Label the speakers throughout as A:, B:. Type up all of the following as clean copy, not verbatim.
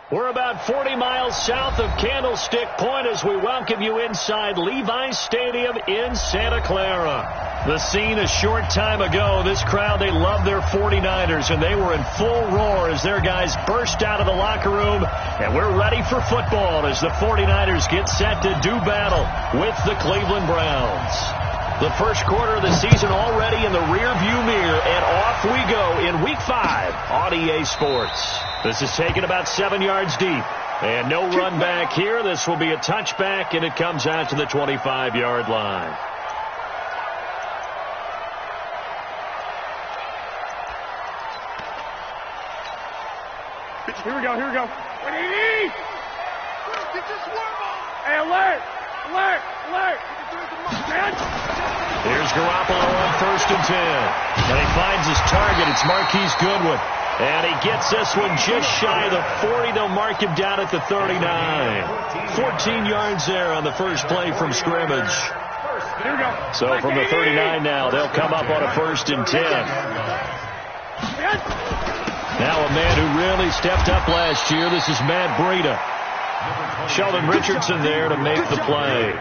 A: We're about 40 miles south of Candlestick Point as we welcome you inside Levi's Stadium in Santa Clara. The scene a short time ago, this crowd, they love their 49ers, and they were in full roar as their guys burst out of the locker room, and we're ready for football as the 49ers get set to do battle with the Cleveland Browns. The first quarter of the season already in the rearview mirror, and off we go in Week 5 on EA Sports. This is taken about 7 yards deep, and no run back here. This will be a touchback, and it comes out to the 25-yard line.
B: Here we go. Hey, alert!
A: Here's Garoppolo on 1st and 10. And he finds his target. It's Marquise Goodwin. And he gets this one just shy of the 40. They'll mark him down at the 39. 14 yards there on the first play from scrimmage.
B: Here we go.
A: So from the 39 now, they'll come up on a 1st and 10. Now a man who really stepped up last year. This is Matt Breida. Sheldon Richardson there to make the play.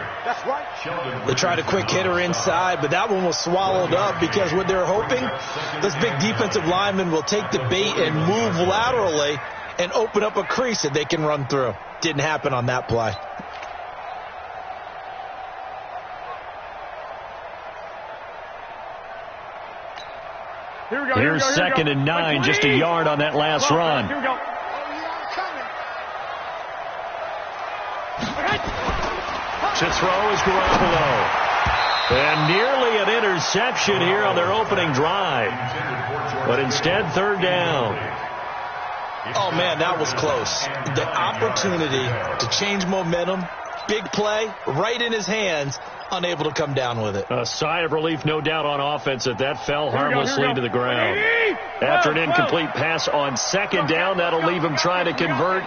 C: They tried a quick hitter inside, but that one was swallowed up because what they're hoping, this big defensive lineman will take the bait and move laterally and open up a crease that they can run through. Didn't happen on that play.
A: Here's 2nd and 9, just a yard on that last run.
B: Here we go.
A: To throw is Garoppolo. And nearly an interception here on their opening drive. But instead, 3rd down.
C: Oh, man, that was close. The opportunity to change momentum, big play, right in his hands, unable to come down with it.
A: A sigh of relief, no doubt, on offense that fell harmlessly to the ground. After an incomplete pass on 2nd down, that'll leave him trying to convert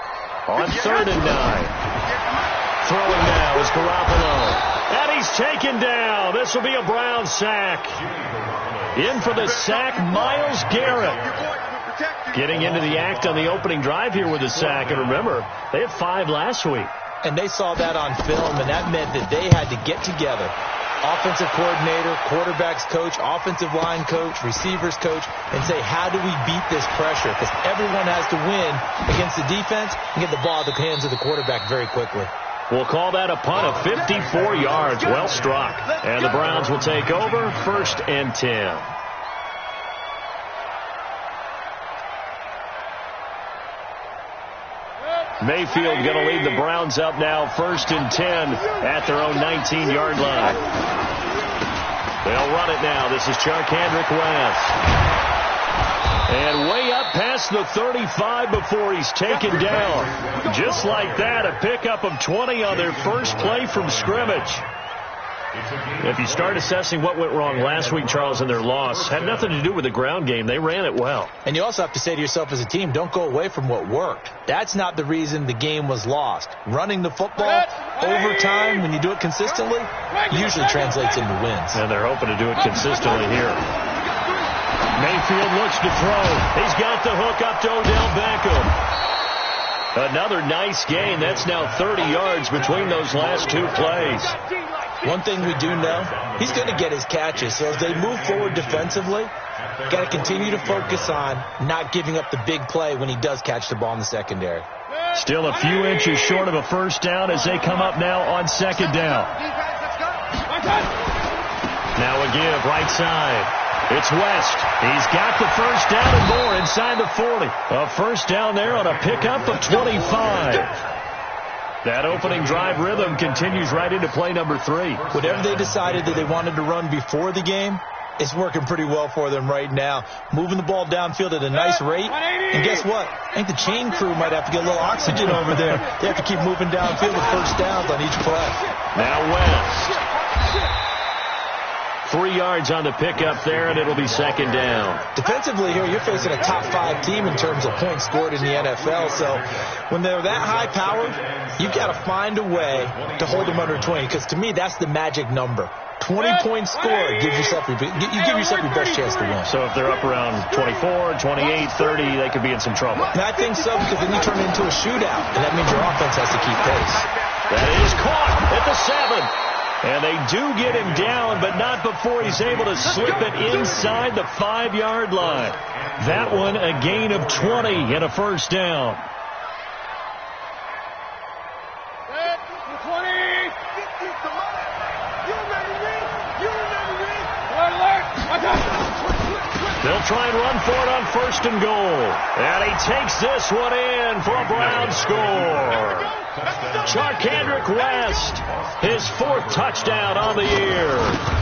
A: on 3rd and 9. Throwing now is Garoppolo. And he's taken down. This will be a Brown sack. In for the sack, Myles Garrett. Getting into the act on the opening drive here with the sack. And remember, they had 5 last week.
C: And they saw that on film, and that meant that they had to get together. Offensive coordinator, quarterback's coach, offensive line coach, receivers coach, and say, how do we beat this pressure? Because everyone has to win against the defense and get the ball at the hands of the quarterback very quickly.
A: We'll call that a punt of 54 yards. Well struck. And the Browns will take over 1st and 10. Mayfield going to lead the Browns up now 1st and 10 at their own 19-yard line. They'll run it now. This is Charkandrick West. And way up past the 35 before he's taken down. Just like that, a pickup of 20 on their first play from scrimmage. If you start assessing what went wrong last week, Charles, in their loss, had nothing to do with the ground game. They ran it well.
C: And you also have to say to yourself as a team, don't go away from what worked. That's not the reason the game was lost. Running the football over time, when you do it consistently, usually translates into wins.
A: And they're hoping to do it consistently here. Mayfield looks to throw. He's got the hook up to Odell Beckham. Another nice gain. That's now 30 yards between those last 2 plays.
C: One thing we do know, he's going to get his catches. So as they move forward defensively, got to continue to focus on not giving up the big play when he does catch the ball in the secondary.
A: Still a few inches short of a 1st down as they come up now on 2nd down. Now a give right side. It's West. He's got the 1st down and more inside the 40. A 1st down there on a pickup of 25. That opening drive rhythm continues right into play number 3.
C: Whatever they decided that they wanted to run before the game, it's working pretty well for them right now. Moving the ball downfield at a nice rate. And guess what? I think the chain crew might have to get a little oxygen over there. They have to keep moving downfield with 1st downs on each play.
A: Now West. 3 yards on the pickup there, and it'll be second down.
C: Defensively here, you're facing a top 5 team in terms of points scored in the NFL. So when they're that high-powered, you've got to find a way to hold them under 20, because to me, that's the magic number. 20 points scored, you give yourself your best chance to win.
A: So if they're up around 24, 28, 30, they could be in some trouble.
C: And I think so, because then you turn it into a shootout, and that means your offense has to keep pace.
A: That is caught at the 7. And they do get him down, but not before he's able to slip it inside the 5-yard line. That one a gain of 20 and a first down. They'll try and run for it on 1st and goal. And he takes this one in for a Brown score. Charkandrick West, his 4th touchdown on the year.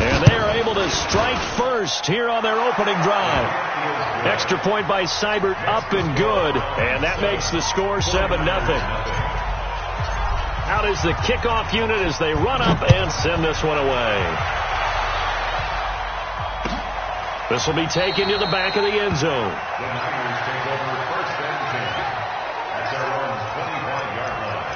A: And they are able to strike first here on their opening drive. Extra point by Seibert, up and good. And that makes the score 7-0. Out is the kickoff unit as they run up and send this one away. This will be taken to the back of the end zone.
B: The Niners take over 1st and 10 at their own 25-yard line.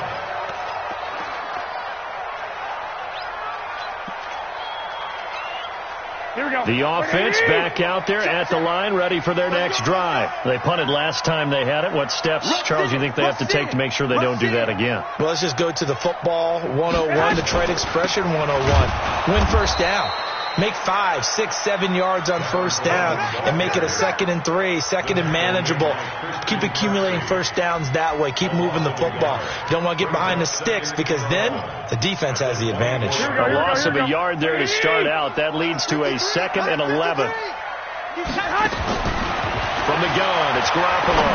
B: Here we go.
A: The offense back out there at the line, ready for their next drive. They punted last time they had it. What steps, Charles, you think they have to take to make sure they don't do that again?
C: Well, let's just go to the football 101, Detroit Expression 101. Win first down. Make 5, 6, 7 yards on first down and make it a 2nd and 3, 2nd and manageable. Keep accumulating first downs that way. Keep moving the football. You don't want to get behind the sticks, because then the defense has the advantage.
A: A loss of a yard there to start out. That leads to a 2nd and 11. From the gun, it's Garoppolo.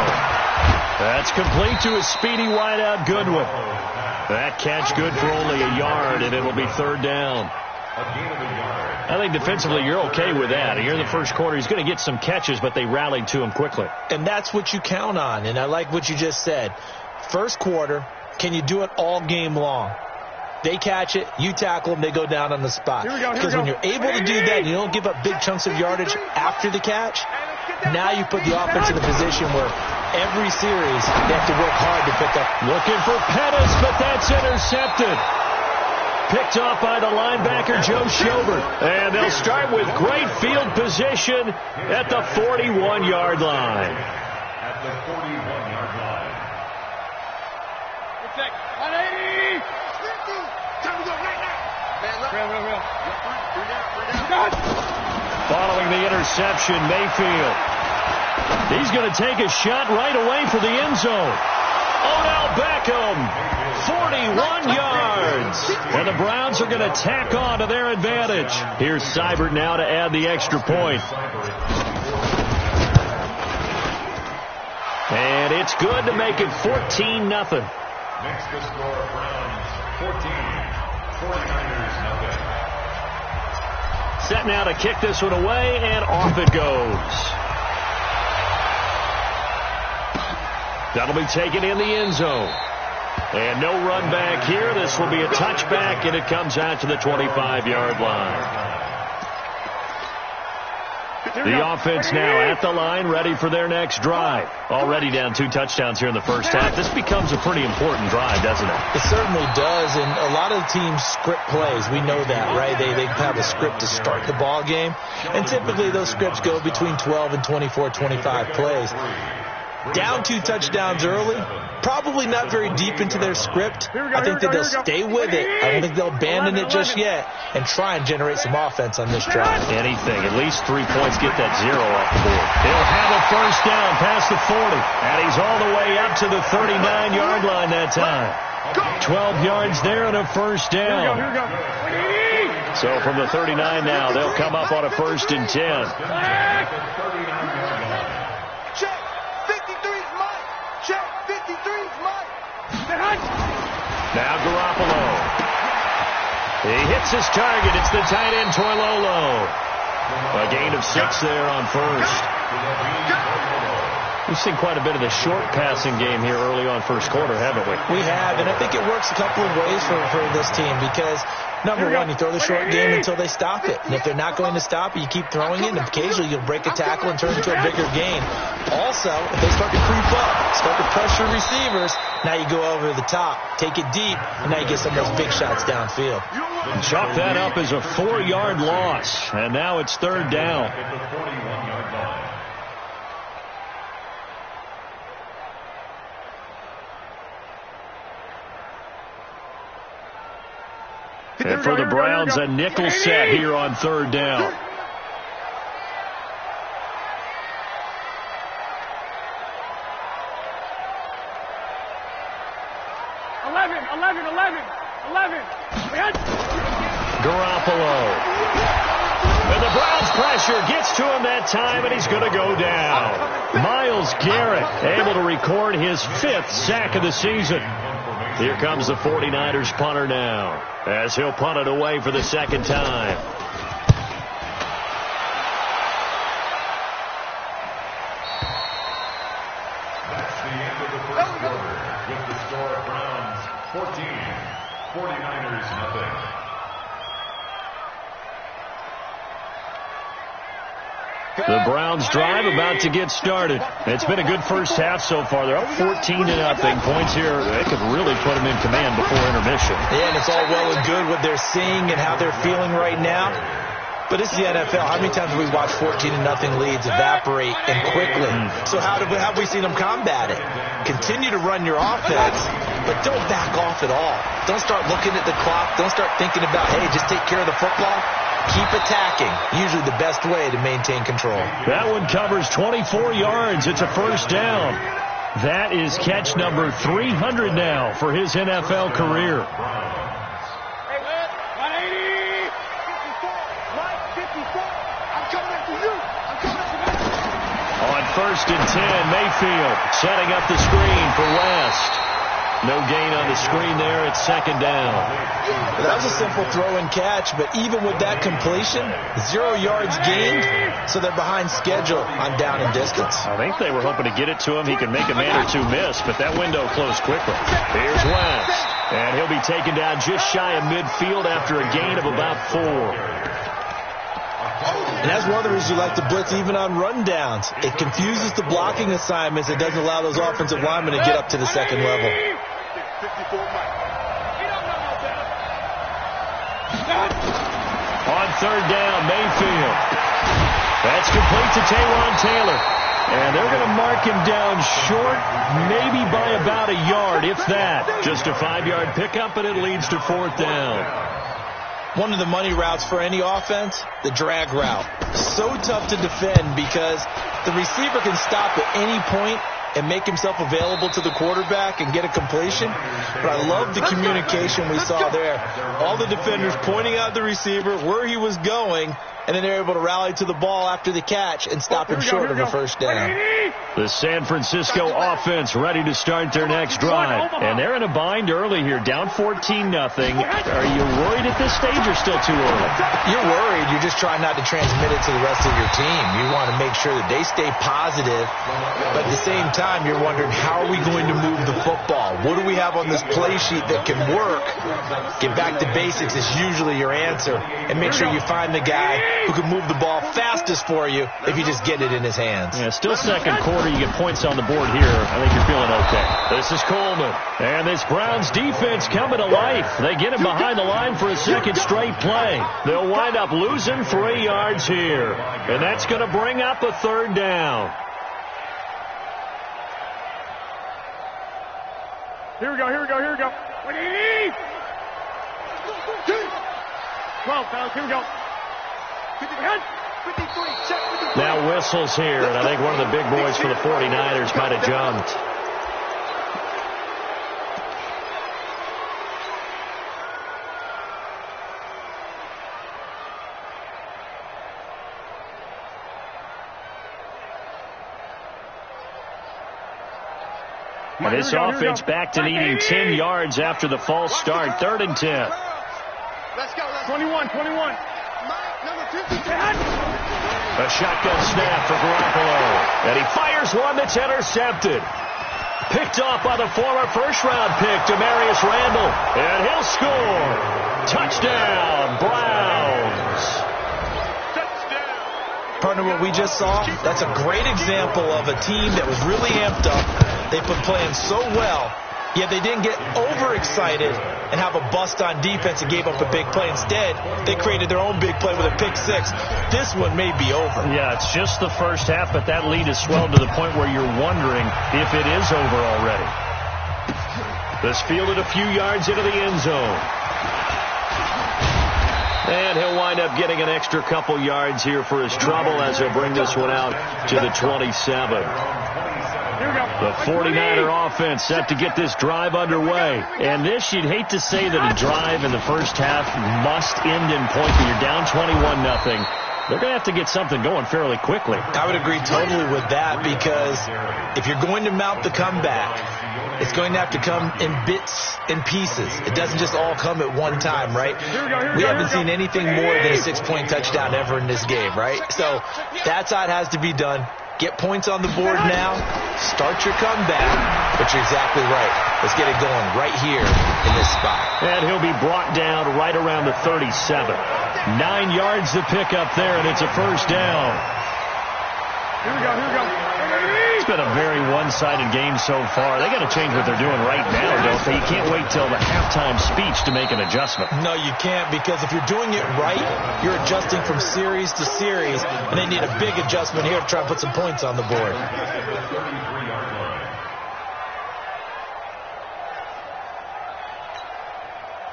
A: That's complete to a speedy wideout Goodwin. That catch good for only a yard, and it'll be 3rd down. I think defensively you're okay with that. Here in the first quarter, he's going to get some catches, but they rallied to him quickly.
C: And that's what you count on, and I like what you just said. First quarter, can you do it all game long? They catch it, you tackle them, they go down on the spot. Because when you're able to do that, you don't give up big chunks of yardage after the catch, now you put the offense in a position where every series they have to work hard to pick up.
A: Looking for Pettis, but that's intercepted. Picked off by the linebacker, Joe Schobert. And they'll start with great field position at the 41-yard line.
B: At the 41-yard line.
D: 180. Time to go right now.
A: Following the interception, Mayfield. He's going to take a shot right away for the end zone. Odell Beckham, 41 yards. And the Browns are going to tack on to their advantage. Here's Seibert now to add the extra point. And it's good to make it 14-0.
B: Next to score, Browns 14, 49ers 0.
A: Set now to kick this one away, and off it goes. That'll be taken in the end zone. And no run back here. This will be a touchback, and it comes out to the 25-yard line. The offense now at the line, ready for their next drive. Already down 2 touchdowns here in the first half. This becomes a pretty important drive, doesn't it?
C: It certainly does, and a lot of teams script plays. We know that, right? They have a script to start the ball game, and typically those scripts go between 12 and 24, 25 plays. Down 2 touchdowns early, probably not very deep into their script. I think that they'll stay with it. I don't think they'll abandon it just yet and try and generate some offense on this drive.
A: Anything. At least 3 points, get that 0 off the board. He'll have a first down past the 40. And he's all the way up to the 39-yard line that time. 12 yards there and a first down. So from the 39 now, they'll come up on a 1st and 10. Now Garoppolo. He hits his target. It's the tight end, Toilolo. A gain of 6 there on first. We've seen quite a bit of the short passing game here early on first quarter, haven't we?
C: We have, and I think it works a couple of ways for this team because, number one, you throw the short game until they stop it. And if they're not going to stop it, you keep throwing it, and occasionally you'll break a tackle and turn it into a bigger gain. Also, if they start to creep up, start to pressure receivers, now you go over the top, take it deep, and now you get some of those big shots downfield.
A: Chalk that up as a 4-yard loss, and now it's third down. And for the Browns, a nickel set here on third down. Garoppolo. And the Browns pressure gets to him that time, and he's going to go down. Myles Garrett able to record his 5th sack of the season. Here comes the 49ers punter now, as he'll punt it away for the second time.
B: That's the end of the first quarter, with the score Browns 14, 49ers nothing.
A: The Browns drive about to get started. It's been a good first half so far. They're up 14-0. Points here, they could really put them in command before intermission.
C: Yeah, and it's all well and good what they're seeing and how they're feeling right now. But this is the NFL. How many times have we watched 14-0 leads evaporate and quickly? So how have we seen them combat it? Continue to run your offense, but don't back off at all. Don't start looking at the clock. Don't start thinking about, hey, just take care of the football. Keep attacking. Usually the best way to maintain control.
A: That one covers 24 yards. It's a first down. That is catch number 300 now for his NFL career. On 1st and 10, Mayfield setting up the screen for West. No gain on the screen there. It's second down.
C: That was a simple throw and catch, but even with that completion, 0 yards gained, so they're behind schedule on down and distance.
A: I think they were hoping to get it to him. He can make a man or two miss, but that window closed quickly. Here's West, and he'll be taken down just shy of midfield after a gain of about 4.
C: And that's one of the reasons you like to blitz even on rundowns. It confuses the blocking assignments. It doesn't allow those offensive linemen to get up to the second level.
A: On third down, Mayfield. That's complete to Taywan Taylor. And they're going to mark him down short, maybe by about a yard, if that. Just a 5-yard pickup, and it leads to fourth down.
C: One of the money routes for any offense, the drag route. So tough to defend because the receiver can stop at any point and make himself available to the quarterback and get a completion. But I love the communication we saw there. All the defenders pointing out the receiver, where he was going, and then they're able to rally to the ball after the catch and stop him short of a first down.
A: The San Francisco offense ready to start their next drive. And they're in a bind early here, down 14-0. Are you worried at this stage or still too early?
C: You're worried. You're just trying not to transmit it to the rest of your team. You want to make sure that they stay positive. But at the same time, you're wondering, how are we going to move the football? What do we have on this play sheet that can work? Get back to basics is usually your answer. And make sure you find the guy who can move the ball fastest for you if you just get it in his hands.
A: Yeah, still second quarter. You get points on the board here. I think you're feeling okay. This is Coleman. And this Browns defense coming to life. They get him behind the line for a second straight play. They'll wind up losing 3 yards here. And that's going to bring up a third down.
D: Here we go. 12, fellas, here we go.
A: Now whistles here, and I think one of the big boys for the 49ers might have jumped. And this offense back to needing 10 yards after the false start. 3rd and 10.
D: Let's go. 21. Number 50.
A: A shotgun snap for Garoppolo. And he fires one that's intercepted. Picked off by the former first-round pick, Demarius Randall. And he'll score. Touchdown, Browns.
C: Partner, what we just saw, that's a great example of a team that was really amped up. They've been playing so well, yet they didn't get overexcited and have a bust on defense and gave up a big play. Instead, they created their own big play with a pick six. This one may be over.
A: Yeah, it's just the first half, but that lead has swelled to the point where you're wondering if it is over already. This fielded a few yards into the end zone. And he'll wind up getting an extra couple yards here for his trouble as he'll bring this one out to the 27. The 49er offense set to get this drive underway. And this, you'd hate to say that a drive in the first half must end in point, but you're down 21-0. They're going to have to get something going fairly quickly.
C: I would agree totally with that, because if you're going to mount the comeback, it's going to have to come in bits and pieces. It doesn't just all come at one time, right? We haven't seen anything more than a 6-point touchdown ever in this game, right? So that's how it has to be done. Get points on the board now. Start your comeback. But you're exactly right. Let's get it going right here in this spot.
A: And he'll be brought down right around the 37. 9 yards to pick up there, and it's a first down.
D: Here we go.
A: It's been a very one-sided game so far. They got to change what they're doing right now, don't they? You can't wait till the halftime speech to make an adjustment.
C: No, you can't, because if you're doing it right, you're adjusting from series to series, and they need a big adjustment here to try and put some points on the board.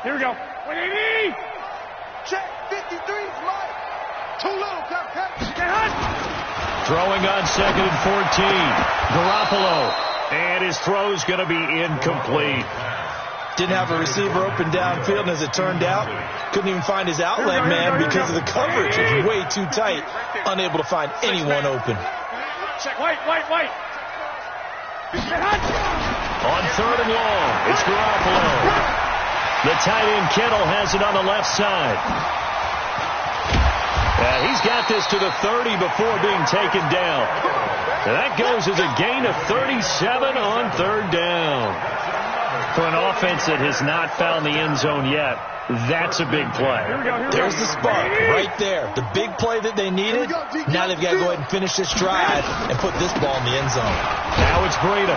D: Here we go. 180. Check. 53's mine. Too little. Get hot.
A: Throwing on 2nd and 14. Garoppolo. And his throw's going to be incomplete.
C: Didn't have a receiver open downfield, and as it turned out, couldn't even find his outlet man because of the coverage. It was way too tight. Unable to find anyone open.
D: Check. White. Get hot.
A: On 3rd and long, it's Garoppolo. The tight end Kittle has it on the left side. He's got this to the 30 before being taken down. And that goes as a gain of 37 on 3rd down. For an offense that has not found the end zone yet, that's a big play.
C: There's the spark right there. The big play that they needed. Now they've got to go ahead and finish this drive and put this ball in the end zone.
A: Now it's Breida.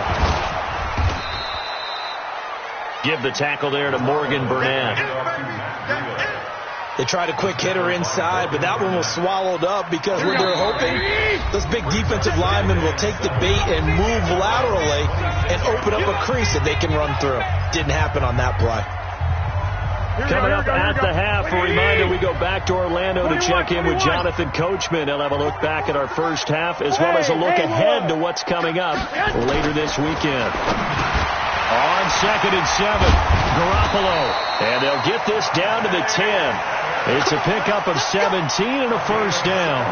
A: Give the tackle there to Morgan Burnett.
C: They tried a quick hitter inside, but that one was swallowed up because when they're hoping those big defensive linemen will take the bait and move laterally and open up a crease that they can run through. Didn't happen on that play.
A: Coming up at the half, a reminder, we go back to Orlando to check in with Jonathan Coachman. He'll have a look back at our first half as well as a look ahead to what's coming up later this weekend. On 2nd and 7, Garoppolo. And they'll get this down to the 10. It's a pickup of 17 and a first down.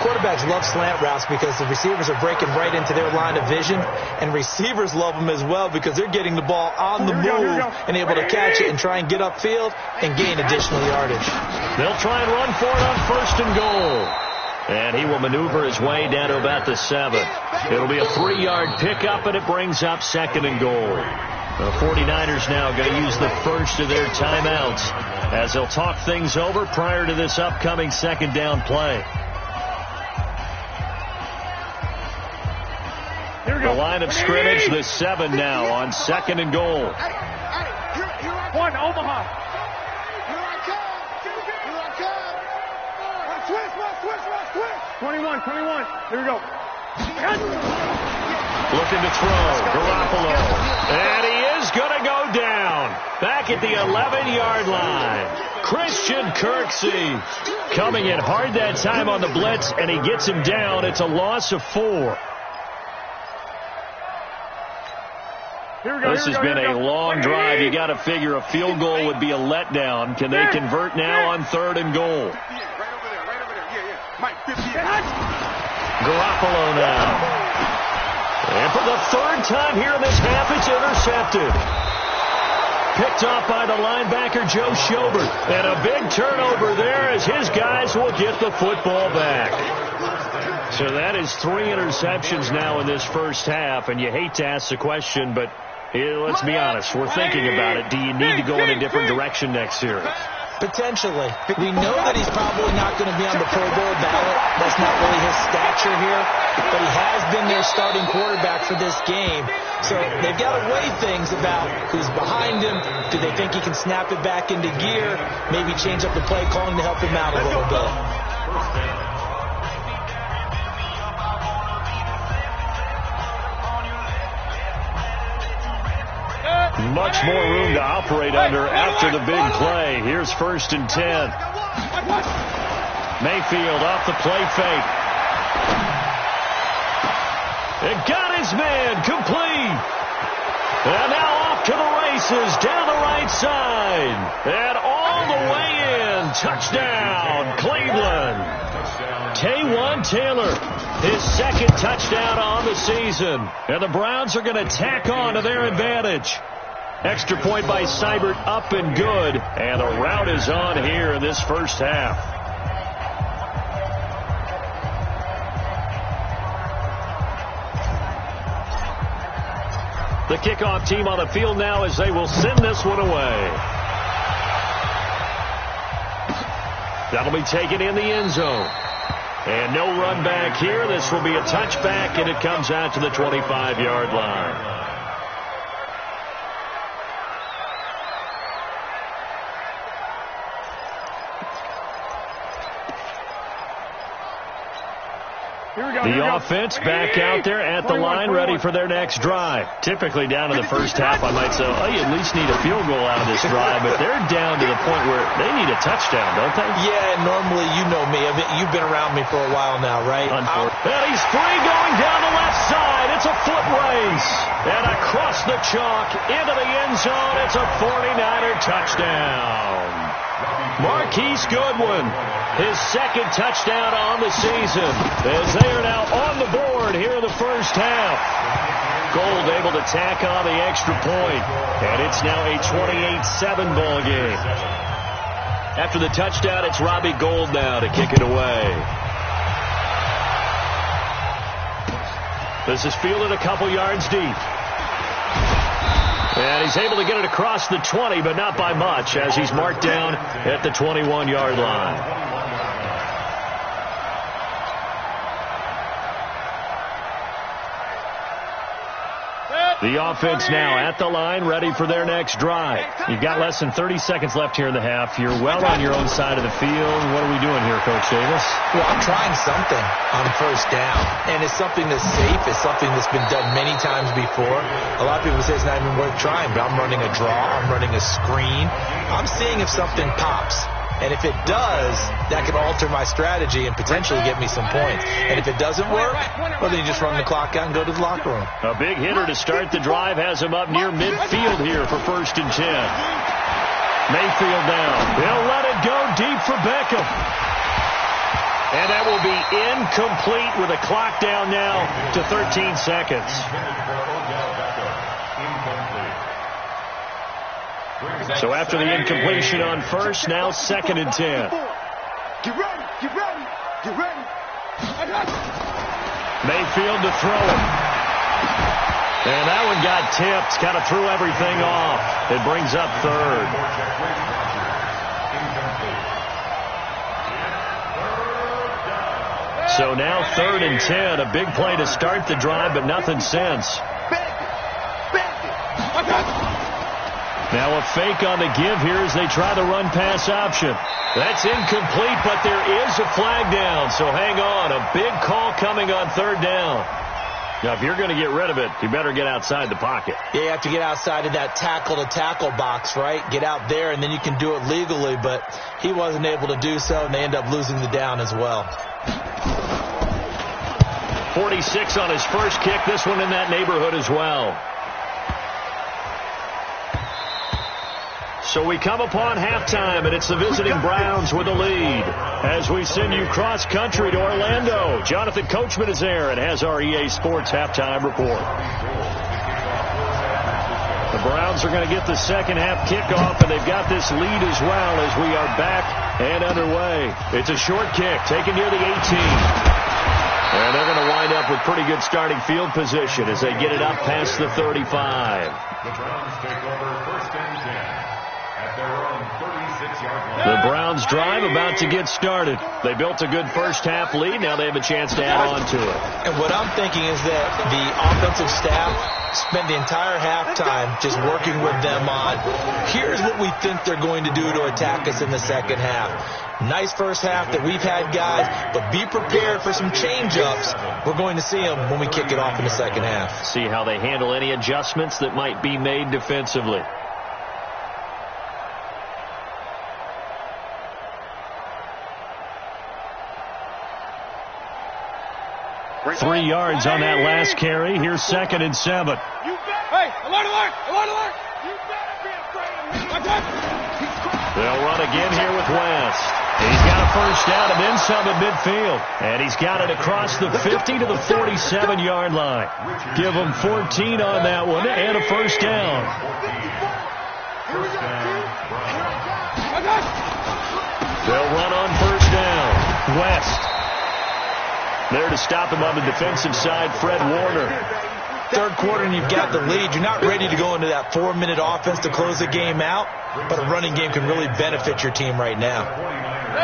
C: Quarterbacks love slant routes because the receivers are breaking right into their line of vision, and receivers love them as well because they're getting the ball on the move and able to catch it and try and get upfield and gain additional yardage.
A: They'll try and run for it on 1st and goal. And he will maneuver his way down to about the 7. It'll be a 3-yard pickup, and it brings up 2nd and goal. The 49ers now going to use the first of their timeouts as they'll talk things over prior to this upcoming 2nd down play. The line of scrimmage, the 7 now on 2nd and goal.
D: One, Omaha. Switch. 21. Here we go.
A: Looking to throw. Garoppolo. And he is going to go down. Back at the 11-yard line. Christian Kirksey coming in hard that time on the blitz, and he gets him down. It's a loss of 4. This has been a long drive. You got to figure a field goal would be a letdown. Can they convert now on 3rd and goal? Garoppolo now. And for the 3rd time here in this half, it's intercepted. picked off by the linebacker, Joe Schobert. And a big turnover there as his guys will get the football back. So that is 3 interceptions now in this first half, and you hate to ask the question, but let's be honest, we're thinking about it. Do you need to go in a different direction next series?
C: Potentially. We know that he's probably not going to be on the Pro Bowl ballot. That's not really his stature here. But he has been their starting quarterback for this game. So they've got to weigh things about who's behind him. Do they think he can snap it back into gear? Maybe change up the play calling to help him out a little bit.
A: Much more room to operate under after the big play. Here's 1st and 10. Mayfield off the play fake. It got his man complete. And now off to the races down the right side. And all the way in. Touchdown, Cleveland. Taywan Taylor, his 2nd touchdown on the season. And the Browns are going to tack on to their advantage. Extra point by Seibert, up and good. And the route is on here in this first half. The kickoff team on the field now as they will send this one away. That'll be taken in the end zone. And no run back here. This will be a touchback, and it comes out to the 25-yard line. The offense back out there at the line, ready for their next drive. Typically down in the first half, I might say, oh, you at least need a field goal out of this drive, but they're down to the point where they need a touchdown, don't they?
C: Yeah, normally, you know me. I mean, you've been around me for a while now, right?
A: And he's free going down the left side. It's a foot race. And across the chalk into the end zone, it's a 49er touchdown. Marquise Goodwin, his 2nd touchdown on the season, as they are now on the board here in the first half. Gold able to tack on the extra point, and it's now a 28-7 ball game. After the touchdown, it's Robbie Gould now to kick it away. This is fielded a couple yards deep. And he's able to get it across the 20, but not by much, as he's marked down at the 21-yard line. The offense now at the line, ready for their next drive. You've got less than 30 seconds left here in the half. You're well on your own side of the field. What are we doing here, Coach Davis?
C: Well, I'm trying something on first down, and it's something that's safe. It's something that's been done many times before. A lot of people say it's not even worth trying, but I'm running a draw. I'm running a screen. I'm seeing if something pops. And if it does, that could alter my strategy and potentially get me some points. And if it doesn't work, well, then you just run the clock out and go to the locker room.
A: A big hitter to start the drive has him up near midfield here for 1st and 10. Mayfield down. He'll let it go deep for Beckham. And that will be incomplete with a clock down now to 13 seconds. So after the incompletion on first, now 2nd and 10.
D: Get ready, get ready, get ready.
A: Mayfield to throw it. And that one got tipped, kind of threw everything off. It brings up 3rd. So now 3rd and 10, a big play to start the drive, but nothing since. Now a fake on the give here as they try the run-pass option. That's incomplete, but there is a flag down, so hang on. A big call coming on 3rd down. Now, if you're going to get rid of it, you better get outside the pocket.
C: Yeah, you have to get outside of that tackle-to-tackle box, right? Get out there, and then you can do it legally, but he wasn't able to do so, and they end up losing the down as well.
A: 46 on his first kick. This one in that neighborhood as well. So we come upon halftime, and it's the visiting Browns with a lead. As we send you cross-country to Orlando, Jonathan Coachman is there and has our EA Sports halftime report. The Browns are going to get the second half kickoff, and they've got this lead as well as we are back and underway. It's a short kick taken near the 18. And they're going to wind up with pretty good starting field position as they get it up past the 35.
B: The Browns take over first and 10 at their own 36-yard line.
A: The Browns drive about to get started. They built a good first half lead. Now they have a chance to add on to it.
C: And what I'm thinking is that the offensive staff spend the entire halftime just working with them on, here's what we think they're going to do to attack us in the second half. Nice first half that we've had, guys, but be prepared for some change-ups. We're going to see them when we kick it off in the second half.
A: See how they handle any adjustments that might be made defensively. Three yards on that last carry. Here's 2nd and 7.
D: Hey, alert, alert, alert, alert. You better be afraid of me.
A: They'll run again here with West. He's got a first down and then some at midfield. And he's got it across the 50 to the 47-yard line. Give him 14 on that one and a first down. They'll run on first down. West. There to stop him on the defensive side, Fred Warner.
C: Third quarter and you've got the lead. You're not ready to go into that 4-minute offense to close the game out, but a running game can really benefit your team right now.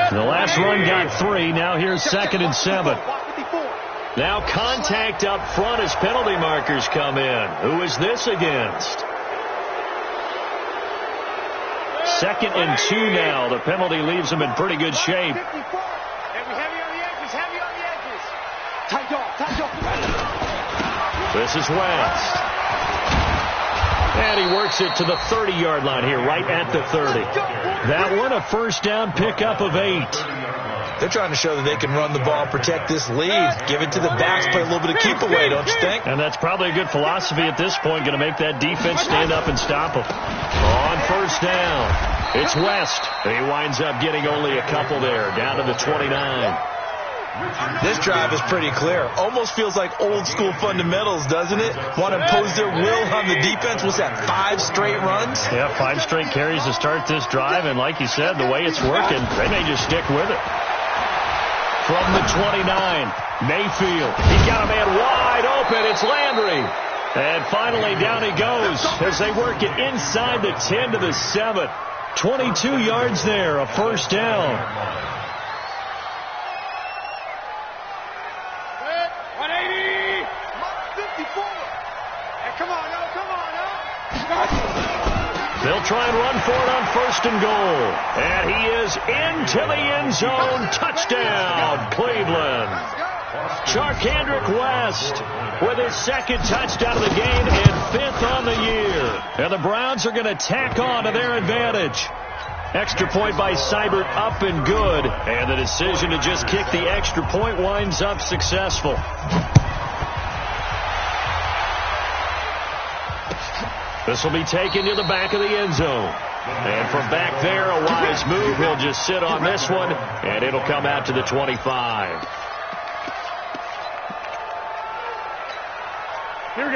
A: The last run got 3. Now here's 2nd and 7. Now contact up front as penalty markers come in. Who is this against? 2nd and 2 now. The penalty leaves them in pretty good shape. This is West. And he works it to the 30-yard line here, right at the 30. That one, a first down pickup of 8.
C: They're trying to show that they can run the ball and protect this lead. Give it to the backs, play a little bit of keep away, don't you think?
A: And that's probably a good philosophy at this point, going to make that defense stand up and stop them. On first down, it's West. He winds up getting only a couple there, down to the 29.
C: This drive is pretty clear. Almost feels like old school fundamentals, doesn't it? Want to impose their will on the defense. What's that, 5 straight runs?
A: Yeah, 5 straight carries to start this drive. And like you said, the way it's working, they may just stick with it. From the 29, Mayfield. He's got a man wide open. It's Landry. And finally down he goes as they work it inside the 10 to the 7. 22 yards there, a first down.
D: 180. 54. Hey, come on, now, come on, now.
A: They'll try and run for it on first and goal. And he is into the end zone. Touchdown, Cleveland. Charkandrick West with his 2nd touchdown of the game and 5th on the year. And the Browns are going to tack on to their advantage. Extra point by Seibert up and good. And the decision to just kick the extra point winds up successful. This will be taken to the back of the end zone. And from back there, a wise move. He'll just sit on this one, and it'll come out to the 25.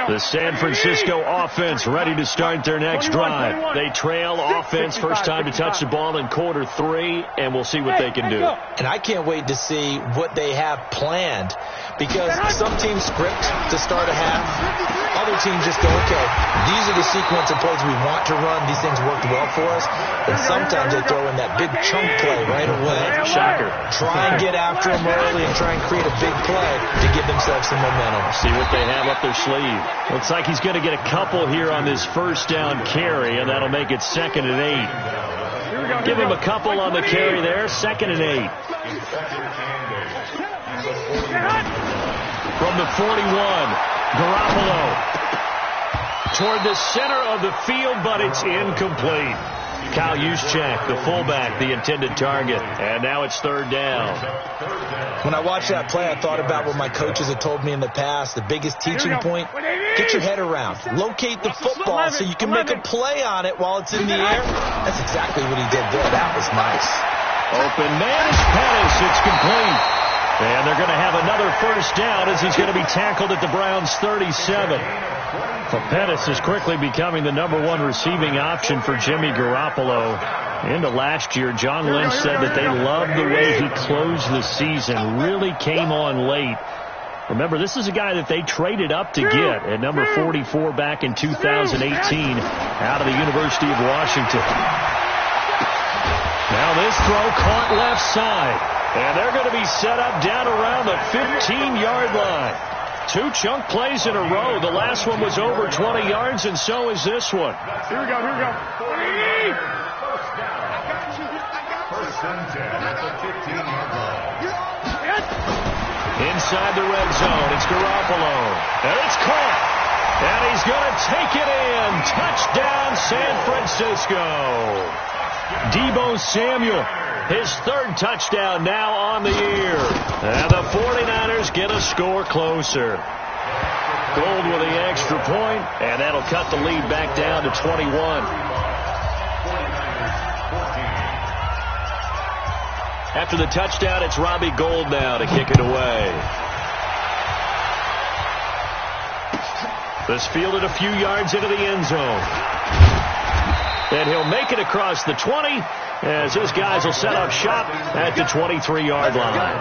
A: The San Francisco offense ready to start their next drive. They trail offense, first time to touch the ball in quarter 3, and we'll see what they can do.
C: And I can't wait to see what they have planned, because some teams script to start a half. Other teams just go, okay, these are the sequence of plays we want to run. These things worked well for us. And sometimes they throw in that big chunk play right away.
A: Shocker.
C: Try and get after them early and try and create a big play to give themselves some momentum.
A: See what they have up their sleeve. Looks like he's going to get a couple here on this first down carry, and that'll make it 2nd and 8. Give him a couple on the carry there, 2nd and 8. From the 41, Garoppolo toward the center of the field, but it's incomplete. Kyle Juszczyk, the fullback, the intended target. And now it's 3rd down.
C: When I watched that play, I thought about what my coaches had told me in the past. The biggest teaching point, get your head around. Locate the football so you can make a play on it while it's in the air. That's exactly what he did there. That was nice.
A: Open man is Pettis. It's complete. And they're going to have another first down as he's going to be tackled at the Browns' 37. Pettis is quickly becoming the #1 receiving option for Jimmy Garoppolo. Into last year, John Lynch said that they loved the way he closed the season, really came on late. Remember, this is a guy that they traded up to get at number 44 back in 2018 out of the University of Washington. Now this throw caught left side. And they're going to be set up down around the 15-yard line. 2 chunk plays in a row. The last one was over 20 yards, and so is this one.
D: Here we go, here we go.
B: First down. First and 10 at the 15-yard line.
A: Inside the red zone, it's Garoppolo. And it's caught. And he's going to take it in. Touchdown, San Francisco. Deebo Samuel. His 3rd touchdown now on the year. And the 49ers get a score closer. Gold with the extra point, and that'll cut the lead back down to 21. After the touchdown, it's Robbie Gould now to kick it away. This fielded a few yards into the end zone. And he'll make it across the 20 as his guys will set up shop at the 23-yard line.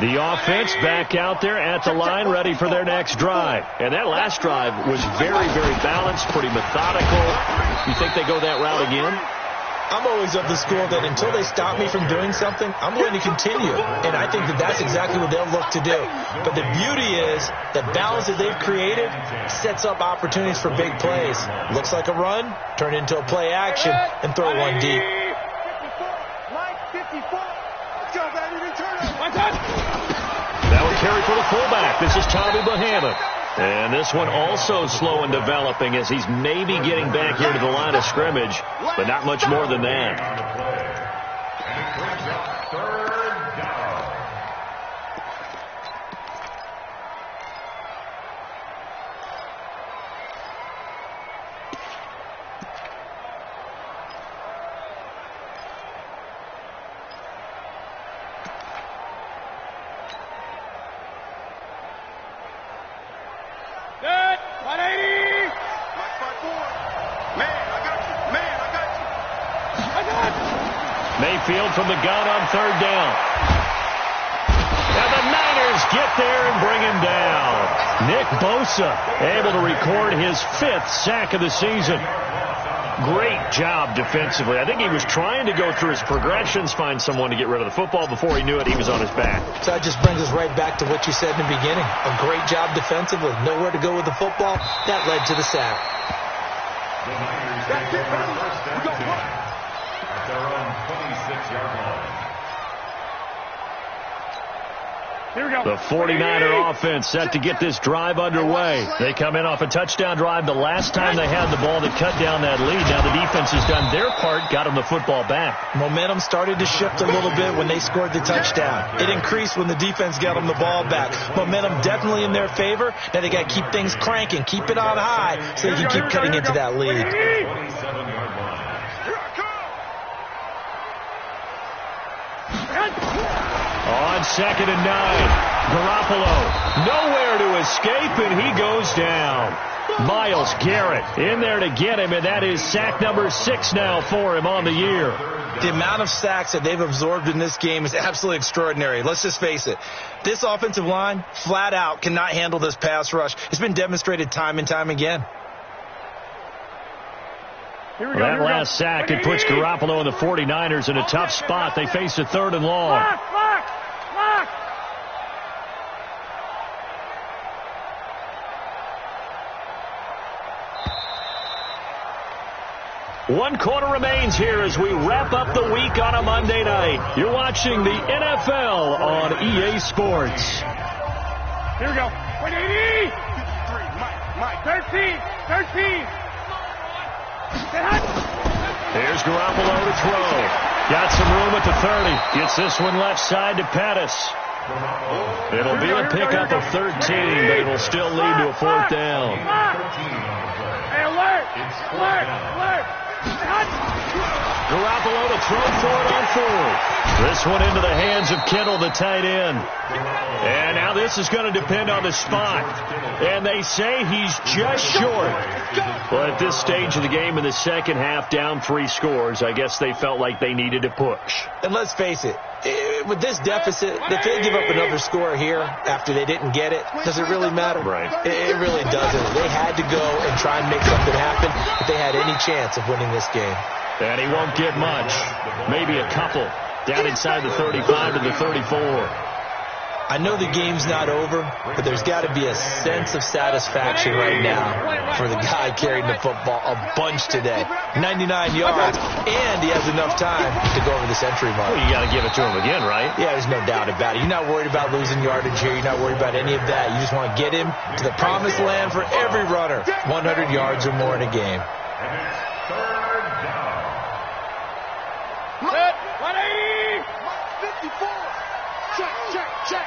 A: The offense back out there at the line ready for their next drive. And that last drive was very, very balanced, pretty methodical. You think they go that route again?
C: I'm always of the school that until they stop me from doing something, I'm going to continue. And I think that that's exactly what they'll look to do. But the beauty is the balance that they've created sets up opportunities for big plays. Looks like a run, turn into a play action, and throw one deep.
A: That will carry for the fullback. This is Tommy Bahama. And this one also slow in developing as he's maybe getting back here to the line of scrimmage, but not much more than that.
B: And it brings up 3rd down.
A: Mayfield from the gun on 3rd down. And the Niners get there and bring him down. Nick Bosa able to record his 5th sack of the season. Great job defensively. I think he was trying to go through his progressions, find someone to get rid of the football. Before he knew it, he was on his back.
C: So that just brings us right back to what you said in the beginning. A great job defensively. Nowhere to go with the football. That led to the sack.
B: The Niners take over 1st and 10 at their own 26-yard line.
D: Here we go.
A: The 49er offense set to get this drive underway. They come in off a touchdown drive the last time they had the ball that cut down that lead. Now the defense has done their part, got them the football back.
C: Momentum started to shift a little bit when they scored the touchdown. It increased when the defense got them the ball back. Momentum definitely in their favor. Now they got to keep things cranking, keep it on high so they can keep cutting into that lead.
B: 27-yard line.
A: On 2nd and 9, Garoppolo nowhere to escape, and he goes down. Myles Garrett in there to get him, and that is sack number 6 now for him on the year.
C: The amount of sacks that they've absorbed in this game is absolutely extraordinary. Let's just face it. This offensive line, flat out, cannot handle this pass rush. It's been demonstrated time and time again.
A: Well, that last sack, it puts Garoppolo and the 49ers in a tough spot. They face a 3rd and long. One quarter remains here as we wrap up the week on a Monday night. You're watching the NFL on EA Sports.
D: Here we go. 180. 13.
A: Here's Garoppolo to throw. Got some room at the 30. Gets this one left side to Pettis. It'll be a pickup of 13, but it'll still lead to a 4th down.
D: Hey, alert!
B: It's fourth down.
A: Garoppolo to throw for it on fourth. This one into the hands of Kittle, the tight end. And now this is going to depend on the spot. And they say he's just short. Well, at this stage of the game in the second half, down 3 scores, I guess they felt like they needed to push.
C: And let's face it, with this deficit, if they give up another score here after they didn't get it, does it really matter?
A: Right.
C: It really doesn't. They had to go and try and make something happen if they had any chance of winning this game.
A: And he won't get much. Maybe a couple. Down inside the 35 to the 34.
C: I know the game's not over, but there's got to be a sense of satisfaction right now for the guy carrying the football a bunch today. 99 yards, and he has enough time to go over the century mark.
A: Well, you got to give it to him again, right?
C: Yeah, there's no doubt about it. You're not worried about losing yardage here. You're not worried about any of that. You just want to get him to the promised land for every runner. 100 yards or more in a game.
B: And it's third down.
D: 180. 54. Check.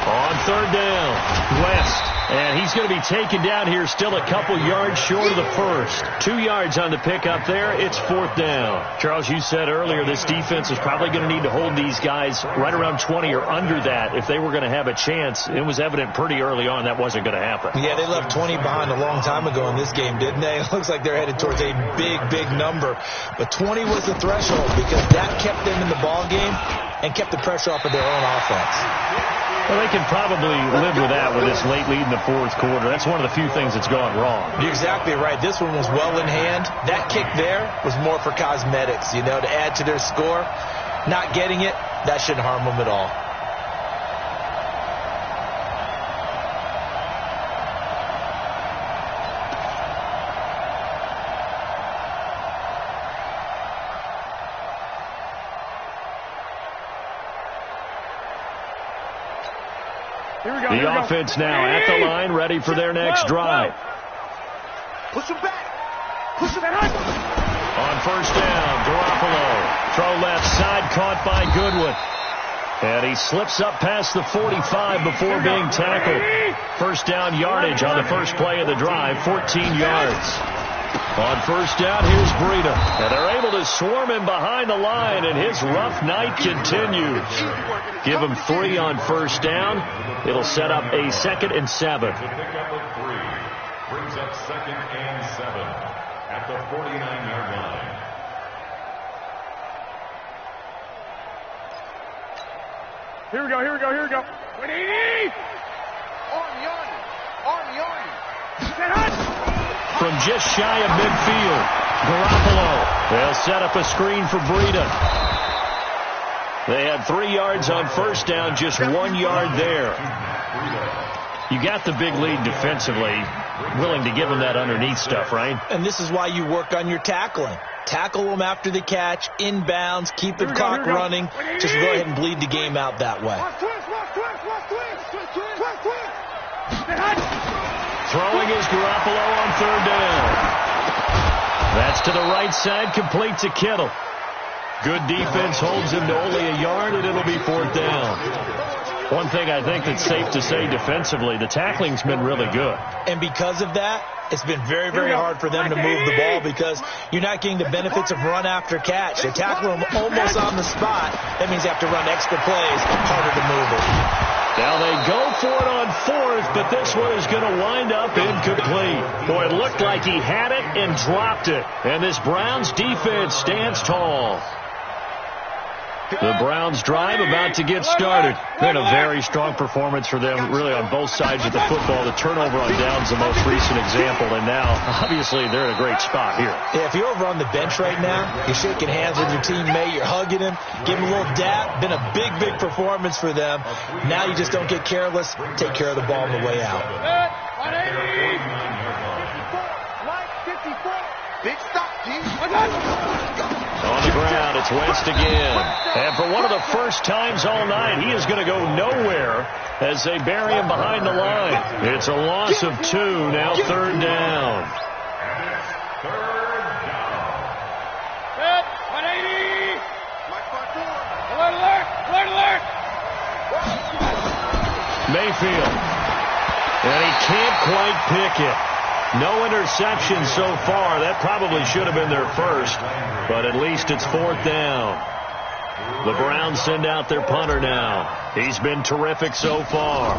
A: On third down, West. And he's going to be taken down here still a couple yards short of the first. 2 yards on the pickup there. It's fourth down. Charles, you said earlier this defense is probably going to need to hold these guys right around 20 or under that if they were going to have a chance. It was evident pretty early on that wasn't going to happen.
C: Yeah, they left 20 behind a long time ago in this game, didn't they? It looks like they're headed towards a big number. But 20 was the threshold because that kept them in the ball game and kept the pressure off of their own offense.
A: Well, they can probably live with that with this late lead in the fourth quarter. That's one of the few things that's gone wrong.
C: You're exactly right. This one was well in hand. That kick there was more for cosmetics, to add to their score. Not getting it, that shouldn't harm them at all.
A: The offense now at the line, ready for their next drive.
D: Push him back.
A: On first down, Garoppolo. Throw left side, caught by Goodwin. And he slips up past the 45 before being tackled. First down yardage on the first play of the drive, 14 yards. On first down, here's Breida. And they're able to swarm him behind the line, and his rough night continues. Give him 3 on first down. It'll set up a 2nd and 7.
B: The pickup of 3 brings up 2nd and 7 at the 49-yard line.
D: Here we go. 180. Army.
A: From just shy of midfield, Garoppolo. They'll set up a screen for Breida. They had 3 yards on first down, just 1 yard there. You got the big lead defensively, willing to give them that underneath stuff, right?
C: And this is why you work on your tackling. Tackle them after the catch, inbounds, keep the clock running. Just go ahead and bleed the game out that way.
A: Throwing is Garoppolo on third down. That's to the right side, complete to Kittle. Good defense holds him to only a yard, and it'll be fourth down. One thing I think that's safe to say defensively, the tackling's been really good.
C: And because of that, it's been very, very hard for them to move the ball because you're not getting the benefits of run after catch. They tackle them almost on the spot. That means they have to run extra plays, harder to move it.
A: Now they go for it on fourth, but this one is going to wind up incomplete. Boy, it looked like he had it and dropped it. And this Browns defense stands tall. The Browns drive about to get started. Been a very strong performance for them, really, on both sides of the football. The turnover on downs the most recent example, and now, obviously, they're in a great spot here.
C: Yeah, if you're over on the bench right now, you're shaking hands with your teammate, you're hugging him, give him a little dap. Been a big, big performance for them. Now you just don't get careless. Take care of the ball on the way out.
D: 54. Big stop, G.
A: On the ground, it's West again. And for one of the first times all night, he is going to go nowhere as they bury him behind the line. It's a loss of 2, now third down.
B: And it's third down.
D: 180. Alert.
A: Mayfield. can't quite pick it. No interception so far. That probably should have been their first, but at least it's 4th down. The Browns send out their punter now. He's been terrific so far.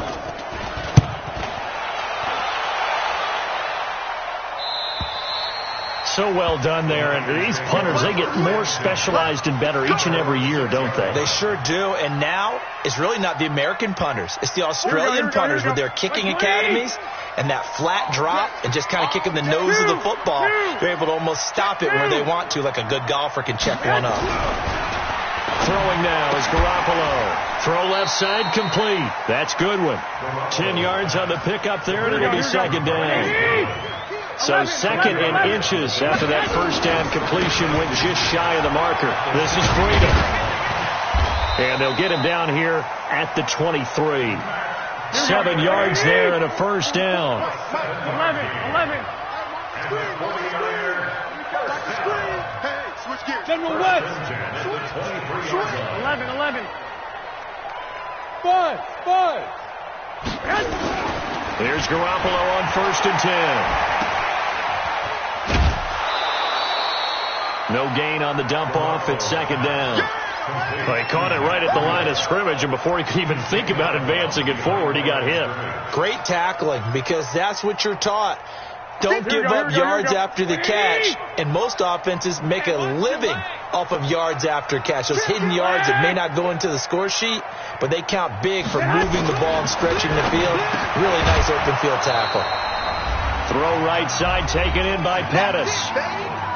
A: So well done there. And these punters, they get more specialized and better each and every year, don't they?
C: They sure do. And now it's really not the American punters. It's the Australian punters with their kicking academies and that flat drop and just kind of kicking the nose of the football. They're able to almost stop it where they want to, like a good golfer can check one up.
A: Throwing now is Garoppolo. Throw left side complete. That's Goodwin. 10 yards on the pickup there, and it'll be 2nd down. So 2nd and inches after that first down completion went just shy of the marker. This is Freedom. And they'll get him down here at the 23. 7 yards there and a first down.
D: 11. General West. 11. 5.
A: Here's Garoppolo on 1st and 10. No gain on the dump off. It's 2nd down. Well, he caught it right at the line of scrimmage, and before he could even think about advancing it forward, he got hit.
C: Great tackling, because that's what you're taught. Don't give up yards after the catch, and most offenses make a living off of yards after catch. Those hidden yards that may not go into the score sheet, but they count big for moving the ball and stretching the field. Really nice open field tackle.
A: Throw right side taken in by Pettis.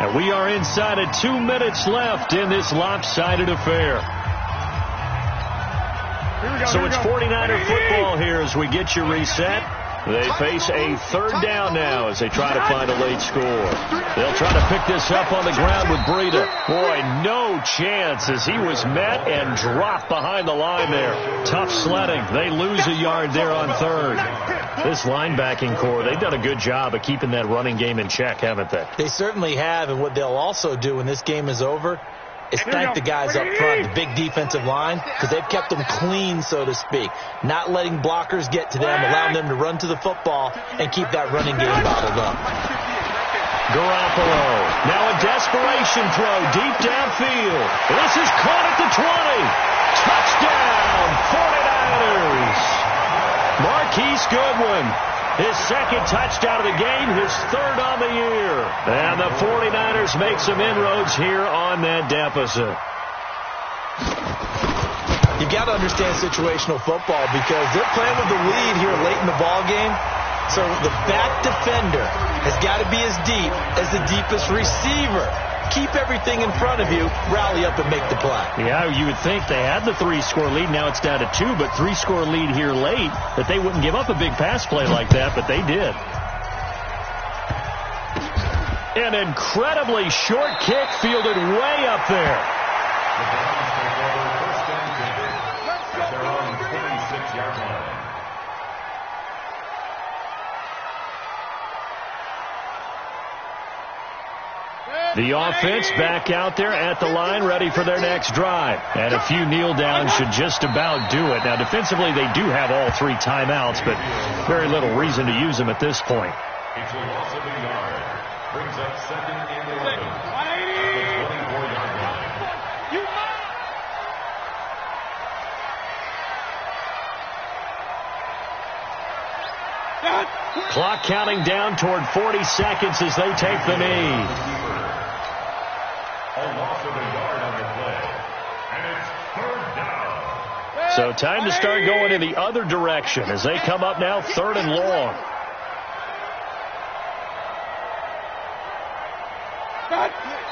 A: And we are inside of 2 minutes left in this lopsided affair. So it's 49er football here as we get you reset. They face a 3rd down now as they try to find a late score. They'll try to pick this up on the ground with Breida. Boy, no chance as he was met and dropped behind the line there. Tough sledding. They lose a yard there on 3rd. This linebacking core, they've done a good job of keeping that running game in check, haven't they?
C: They certainly have, and what they'll also do when this game is over is thank the guys up front, the big defensive line, because they've kept them clean, so to speak. Not letting blockers get to them, allowing them to run to the football and keep that running game bottled up.
A: Garoppolo. Now a desperation throw deep downfield. This is caught at the 20. Touchdown, 49ers. Marquise Goodwin. His 2nd touchdown of the game, his 3rd on the year. And the 49ers make some inroads here on that deficit.
C: You got to understand situational football because they're playing with the lead here late in the ball game. So the back defender has got to be as deep as the deepest receiver. Keep everything in front of you, rally up and make the play.
A: Yeah, you would think they had the 3-score lead. Now it's down to 2, but 3-score lead here late, that they wouldn't give up a big pass play like that, but they did. An incredibly short kick fielded way up there.
B: The Browns take over 1st and 10 at their own 26-yard line.
A: The offense back out there at the line, ready for their next drive. And a few kneel downs should just about do it. Now, defensively, they do have all 3 timeouts, but very little reason to use them at this point.
B: It's a loss of a yard. Brings up 2nd and 11 at the 24-yard line.
A: Clock counting down toward 40 seconds as they take the knee.
B: A loss of a yard on the play. And it's 3rd down.
A: So time to start going in the other direction as they come up now 3rd and long.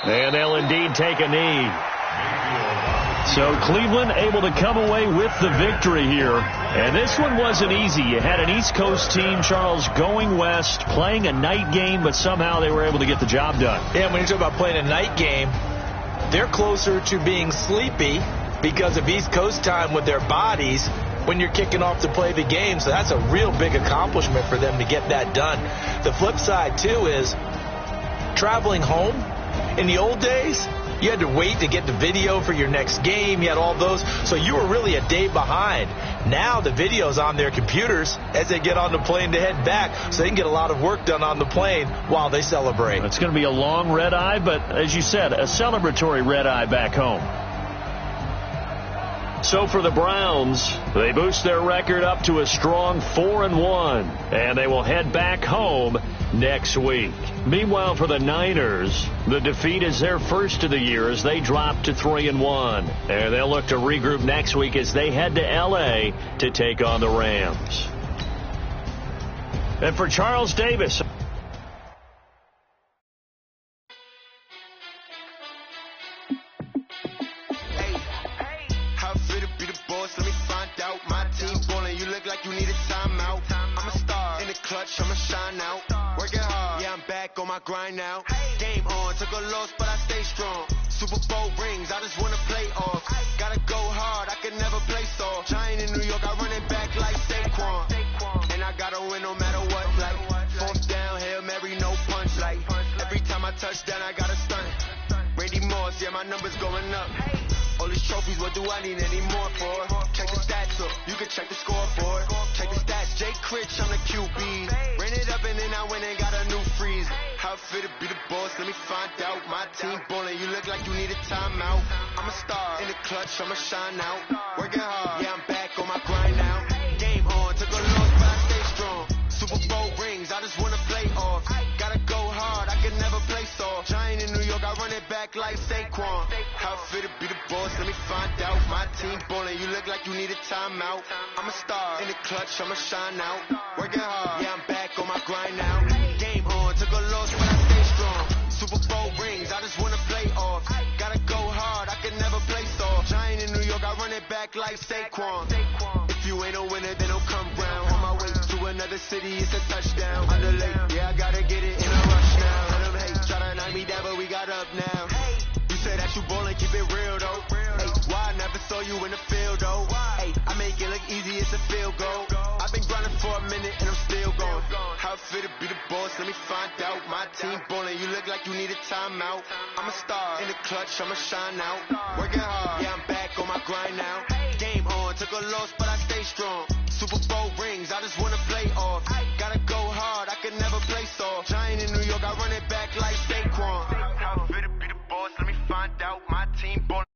A: And they'll indeed take a knee. So Cleveland able to come away with the victory here. And this one wasn't easy. You had an East Coast team, Charles, going west, playing a night game, but somehow they were able to get the job done.
C: Yeah, when you talk about playing a night game, they're closer to being sleepy because of East Coast time with their bodies when you're kicking off to play the game. So that's a real big accomplishment for them to get that done. The flip side, too, is traveling home In the old days, you had to wait to get the video for your next game. You had all those, so you were really a day behind. Now the video's on their computers as they get on the plane to head back, so they can get a lot of work done on the plane while they celebrate.
A: It's going to be a long red eye, but as you said, a celebratory red eye back home. So for the Browns, they boost their record up to a strong 4-1, and they will head back home next week. Meanwhile, for the Niners, the defeat is their first of the year as they drop to 3-1. And they'll look to regroup next week as they head to L.A. to take on the Rams. And for Charles Davis...
E: I'ma shine out, working hard, yeah, I'm back on my grind now. Game on, took a loss, but I stay strong. Super Bowl rings, I just wanna play off. Gotta go hard, I can never play soft. Giant in New York, I run it back like Saquon. And I gotta win no matter what, like fourth down, Hail Mary, no punch, like every time I touch down, I gotta stunt. Randy Moss, yeah, my numbers going up. All these trophies, what do I need any more for? Check the stats up, you can check the scoreboard. Check the stats, Jake Critch, I'm the QB. Ran it up and then I went and got a new freeze. How it feel to be the boss, let me find out. My team ballin', you look like you need a timeout. I'm a star in the clutch, I'ma shine out. Working hard, yeah, I'm back on my grind now. Game on, took a loss, but I stay strong. Super Bowl rings, I just wanna play off. Gotta go hard, I can never play soft. Giant in New York, I run it back like Saquon. How it feel to be the boss, let me find out. My team ballin', you look like you need a timeout. I'm a star in the clutch, I'ma shine out. Working hard, yeah, I'm back on my grind now. Game on, took a loss, but I stay strong. Super Bowl rings, I just wanna play off. Gotta go hard, I can never play soft. Giant in New York, I run it back like Saquon. If you ain't a winner, then don't come round. On my way to another city, it's a touchdown. Underlay, yeah, I gotta get it in a rush now. Let them hate, try to knock me down, but we got up now. You say that you ballin', keep it real though. Hey, why I never saw you in the field though? Hey, I make it look easy, it's a field goal. I've been grinding for a minute and I'm still going. How it feel to be the boss, let me find out. My team ballin', you look like you need a timeout. I'm a star in the clutch, I'ma shine out. Working hard, yeah, I'm back on my grind now. Game on, took a loss, but I stay strong. Super Bowl rings, I just wanna play off. Gotta go hard, I can never play soft. Giant in New York, I run it back like Saquon. How it feel to be the boss, let me find out. My team ballin'.